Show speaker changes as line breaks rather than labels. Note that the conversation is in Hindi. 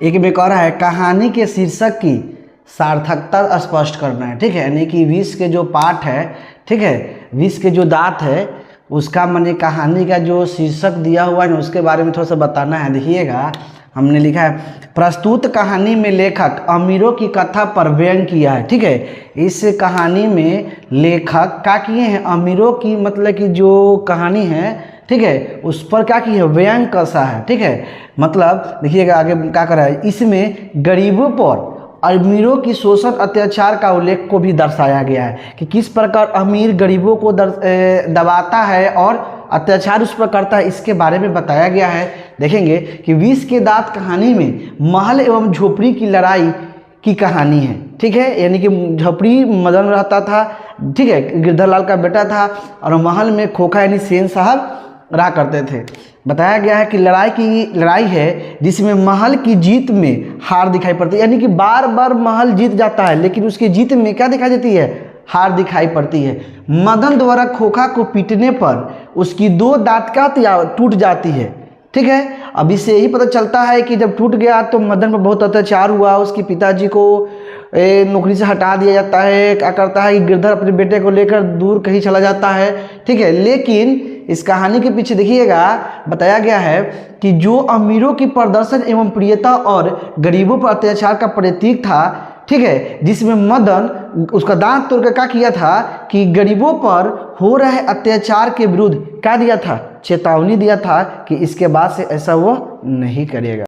एक में कह रहा है कहानी के शीर्षक की सार्थकता स्पष्ट करना है, ठीक है। यानी कि विष के जो पाठ है, ठीक है, विष के जो दांत है उसका माने कहानी का जो शीर्षक दिया हुआ है ना उसके बारे में थोड़ा सा बताना है। देखिएगा हमने लिखा है प्रस्तुत कहानी में लेखक अमीरों की कथा पर व्यंग किया है, ठीक है। इस कहानी में लेखक क्या किए हैं, अमीरों की मतलब कि जो कहानी है, ठीक है, उस पर क्या किया है, व्यंग कसा है, ठीक है। मतलब देखिएगा आगे क्या कर रहा है, इसमें गरीबों पर अमीरों की शोषण अत्याचार का उल्लेख को भी दर्शाया गया है कि किस प्रकार अमीर गरीबों को दबाता है और अत्याचार उस पर करता है, इसके बारे में बताया गया है। देखेंगे कि विष के दांत कहानी में महल एवं झोपड़ी की लड़ाई की कहानी है, ठीक है। यानी कि झोपड़ी मदन रहता था, ठीक है, गिरधरलाल का बेटा था, और महल में खोखा यानी सेन साहब रहा करते थे। बताया गया है कि लड़ाई है जिसमें महल की जीत में हार दिखाई पड़ती है, यानी कि बार बार महल जीत जाता है लेकिन उसकी जीत में क्या दिखाई देती है, हार दिखाई पड़ती है। मदन द्वारा खोखा को पीटने पर उसकी 2 दांत क्या टूट जाती है, ठीक है। अब इससे यही पता चलता है कि जब टूट गया तो मदन पर बहुत अत्याचार हुआ, उसके पिताजी को नौकरी से हटा दिया जाता है। क्या करता है कि गिरधर अपने बेटे को लेकर दूर कहीं चला जाता है, ठीक है। लेकिन इस कहानी के पीछे देखिएगा बताया गया है कि जो अमीरों की प्रदर्शन एवं प्रियता और गरीबों पर अत्याचार का प्रतीक था, ठीक है, जिसमें मदन उसका दांत तोड़ कर क्या किया था कि गरीबों पर हो रहे अत्याचार के विरुद्ध क्या दिया था, चेतावनी दिया था कि इसके बाद से ऐसा वो नहीं करेगा।